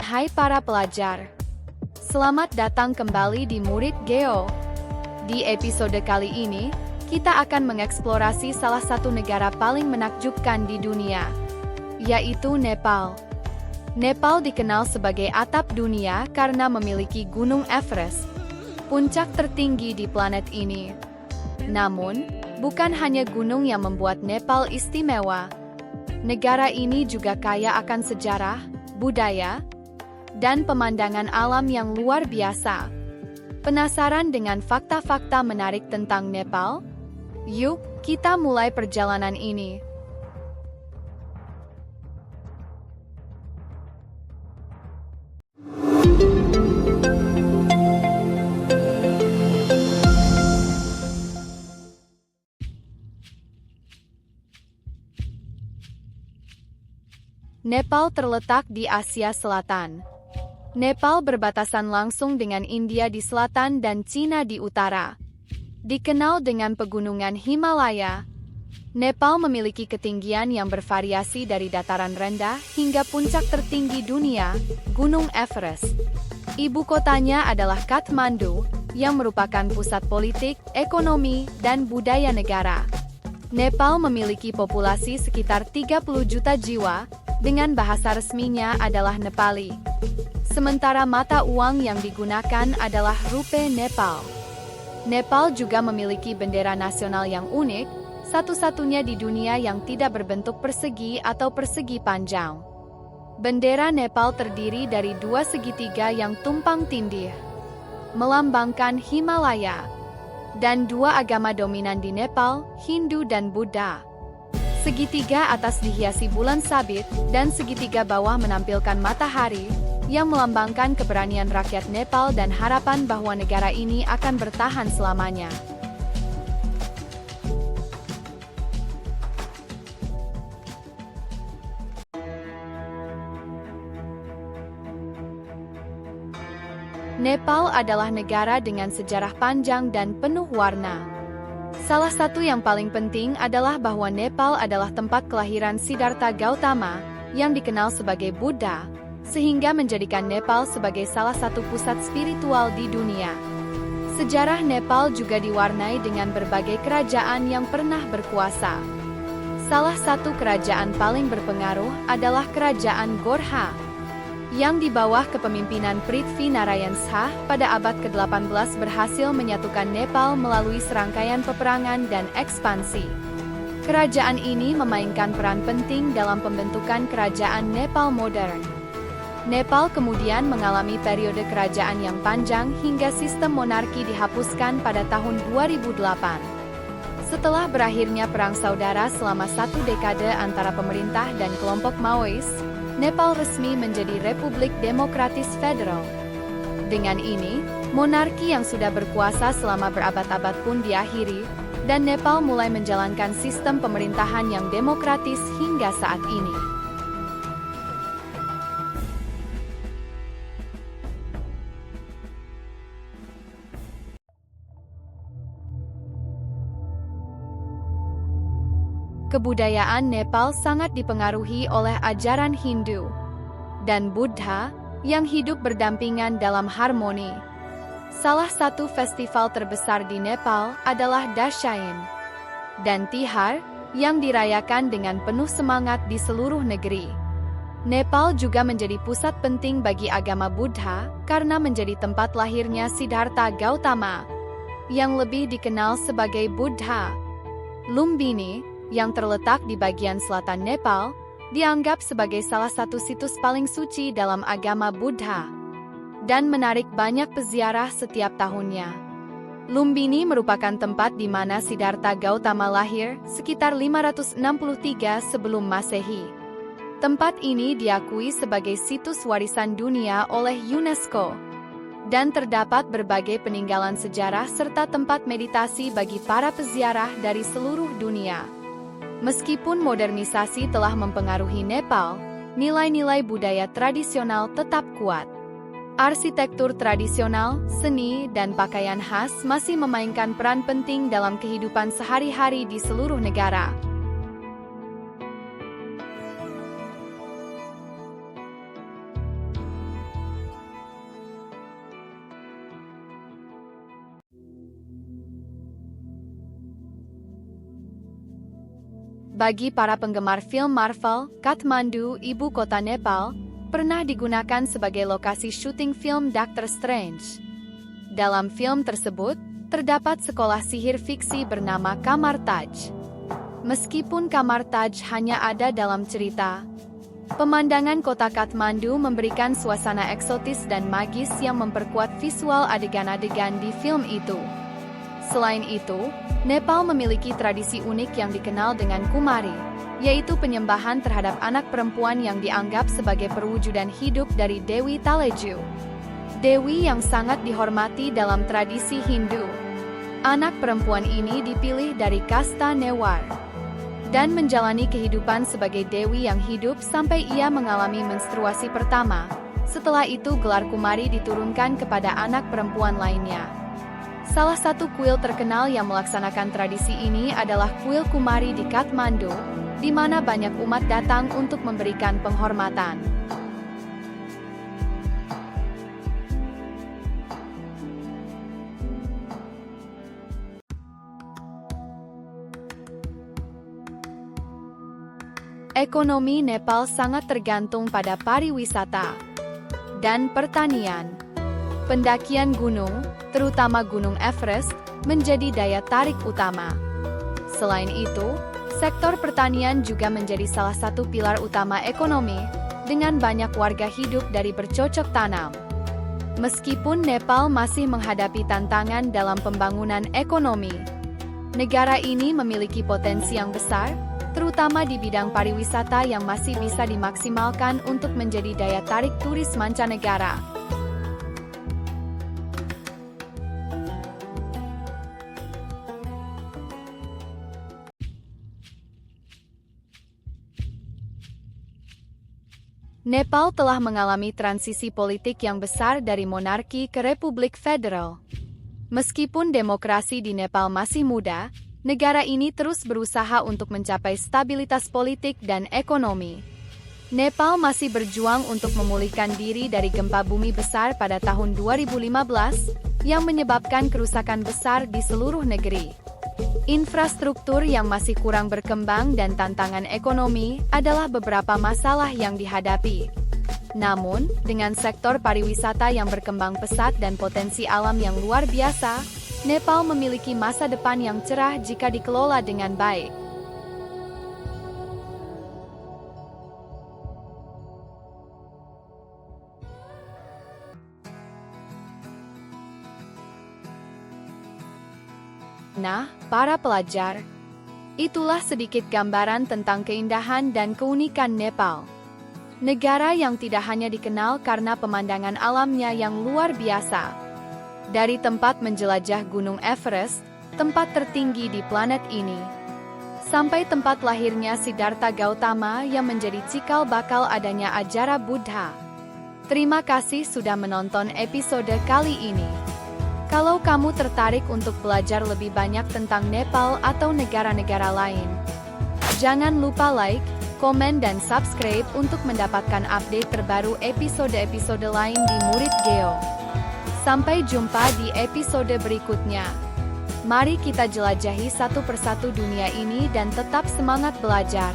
Hai para pelajar, selamat datang kembali di Murid Geo. Di episode kali ini, kita akan mengeksplorasi salah satu negara paling menakjubkan di dunia, yaitu Nepal. Nepal dikenal sebagai atap dunia karena memiliki Gunung Everest, puncak tertinggi di planet ini. Namun, bukan hanya gunung yang membuat Nepal istimewa. Negara ini juga kaya akan sejarah, budaya, dan pemandangan alam yang luar biasa. Penasaran dengan fakta-fakta menarik tentang Nepal? Yuk, kita mulai perjalanan ini. Nepal terletak di Asia Selatan. Nepal berbatasan langsung dengan India di selatan dan Cina di utara. Dikenal dengan pegunungan Himalaya, Nepal memiliki ketinggian yang bervariasi dari dataran rendah hingga puncak tertinggi dunia, Gunung Everest. Ibu kotanya adalah Kathmandu, yang merupakan pusat politik, ekonomi, dan budaya negara. Nepal memiliki populasi sekitar 30 juta jiwa, dengan bahasa resminya adalah Nepali. Sementara mata uang yang digunakan adalah rupiah Nepal. Nepal juga memiliki bendera nasional yang unik, satu-satunya di dunia yang tidak berbentuk persegi atau persegi panjang. Bendera Nepal terdiri dari dua segitiga yang tumpang tindih, melambangkan Himalaya, dan dua agama dominan di Nepal, Hindu dan Buddha. Segitiga atas dihiasi bulan sabit, dan segitiga bawah menampilkan matahari, yang melambangkan keberanian rakyat Nepal dan harapan bahwa negara ini akan bertahan selamanya. Nepal adalah negara dengan sejarah panjang dan penuh warna. Salah satu yang paling penting adalah bahwa Nepal adalah tempat kelahiran Siddhartha Gautama, yang dikenal sebagai Buddha, sehingga menjadikan Nepal sebagai salah satu pusat spiritual di dunia. Sejarah Nepal juga diwarnai dengan berbagai kerajaan yang pernah berkuasa. Salah satu kerajaan paling berpengaruh adalah Kerajaan Gorkha, yang di bawah kepemimpinan Prithvi Narayan Shah pada abad ke-18 berhasil menyatukan Nepal melalui serangkaian peperangan dan ekspansi. Kerajaan ini memainkan peran penting dalam pembentukan kerajaan Nepal modern. Nepal kemudian mengalami periode kerajaan yang panjang hingga sistem monarki dihapuskan pada tahun 2008. Setelah berakhirnya perang saudara selama satu dekade antara pemerintah dan kelompok Maois, Nepal resmi menjadi Republik Demokratis Federal. Dengan ini, monarki yang sudah berkuasa selama berabad-abad pun diakhiri, dan Nepal mulai menjalankan sistem pemerintahan yang demokratis hingga saat ini. Kebudayaan Nepal sangat dipengaruhi oleh ajaran Hindu dan Buddha yang hidup berdampingan dalam harmoni. Salah satu festival terbesar di Nepal adalah Dashain dan Tihar yang dirayakan dengan penuh semangat di seluruh negeri. Nepal juga menjadi pusat penting bagi agama Buddha karena menjadi tempat lahirnya Siddhartha Gautama, yang lebih dikenal sebagai Buddha. Lumbini, yang terletak di bagian selatan Nepal, dianggap sebagai salah satu situs paling suci dalam agama Buddha, dan menarik banyak peziarah setiap tahunnya. Lumbini merupakan tempat di mana Siddhartha Gautama lahir, sekitar 563 sebelum Masehi. Tempat ini diakui sebagai situs warisan dunia oleh UNESCO, dan terdapat berbagai peninggalan sejarah serta tempat meditasi bagi para peziarah dari seluruh dunia. Meskipun modernisasi telah mempengaruhi Nepal, nilai-nilai budaya tradisional tetap kuat. Arsitektur tradisional, seni, dan pakaian khas masih memainkan peran penting dalam kehidupan sehari-hari di seluruh negara. Bagi para penggemar film Marvel, Kathmandu, ibu kota Nepal, pernah digunakan sebagai lokasi syuting film Doctor Strange. Dalam film tersebut, terdapat sekolah sihir fiksi bernama Kamar Taj. Meskipun Kamar Taj hanya ada dalam cerita, pemandangan kota Kathmandu memberikan suasana eksotis dan magis yang memperkuat visual adegan-adegan di film itu. Selain itu, Nepal memiliki tradisi unik yang dikenal dengan Kumari, yaitu penyembahan terhadap anak perempuan yang dianggap sebagai perwujudan hidup dari Dewi Taleju. Dewi yang sangat dihormati dalam tradisi Hindu. Anak perempuan ini dipilih dari kasta Newar dan menjalani kehidupan sebagai dewi yang hidup sampai ia mengalami menstruasi pertama. Setelah itu gelar Kumari diturunkan kepada anak perempuan lainnya. Salah satu kuil terkenal yang melaksanakan tradisi ini adalah kuil Kumari di Kathmandu, di mana banyak umat datang untuk memberikan penghormatan. Ekonomi Nepal sangat tergantung pada pariwisata dan pertanian. Pendakian gunung, terutama Gunung Everest, menjadi daya tarik utama. Selain itu, sektor pertanian juga menjadi salah satu pilar utama ekonomi, dengan banyak warga hidup dari bercocok tanam. Meskipun Nepal masih menghadapi tantangan dalam pembangunan ekonomi, negara ini memiliki potensi yang besar, terutama di bidang pariwisata yang masih bisa dimaksimalkan untuk menjadi daya tarik turis mancanegara. Nepal telah mengalami transisi politik yang besar dari monarki ke republik federal. Meskipun demokrasi di Nepal masih muda, negara ini terus berusaha untuk mencapai stabilitas politik dan ekonomi. Nepal masih berjuang untuk memulihkan diri dari gempa bumi besar pada tahun 2015 yang menyebabkan kerusakan besar di seluruh negeri. Infrastruktur yang masih kurang berkembang dan tantangan ekonomi adalah beberapa masalah yang dihadapi. Namun, dengan sektor pariwisata yang berkembang pesat dan potensi alam yang luar biasa, Nepal memiliki masa depan yang cerah jika dikelola dengan baik. Nah, para pelajar, itulah sedikit gambaran tentang keindahan dan keunikan Nepal. Negara yang tidak hanya dikenal karena pemandangan alamnya yang luar biasa. Dari tempat menjelajah Gunung Everest, tempat tertinggi di planet ini, sampai tempat lahirnya Siddhartha Gautama yang menjadi cikal bakal adanya ajaran Buddha. Terima kasih sudah menonton episode kali ini. Kalau kamu tertarik untuk belajar lebih banyak tentang Nepal atau negara-negara lain, jangan lupa like, komen dan subscribe untuk mendapatkan update terbaru episode-episode lain di Murid Geo. Sampai jumpa di episode berikutnya. Mari kita jelajahi satu persatu dunia ini dan tetap semangat belajar.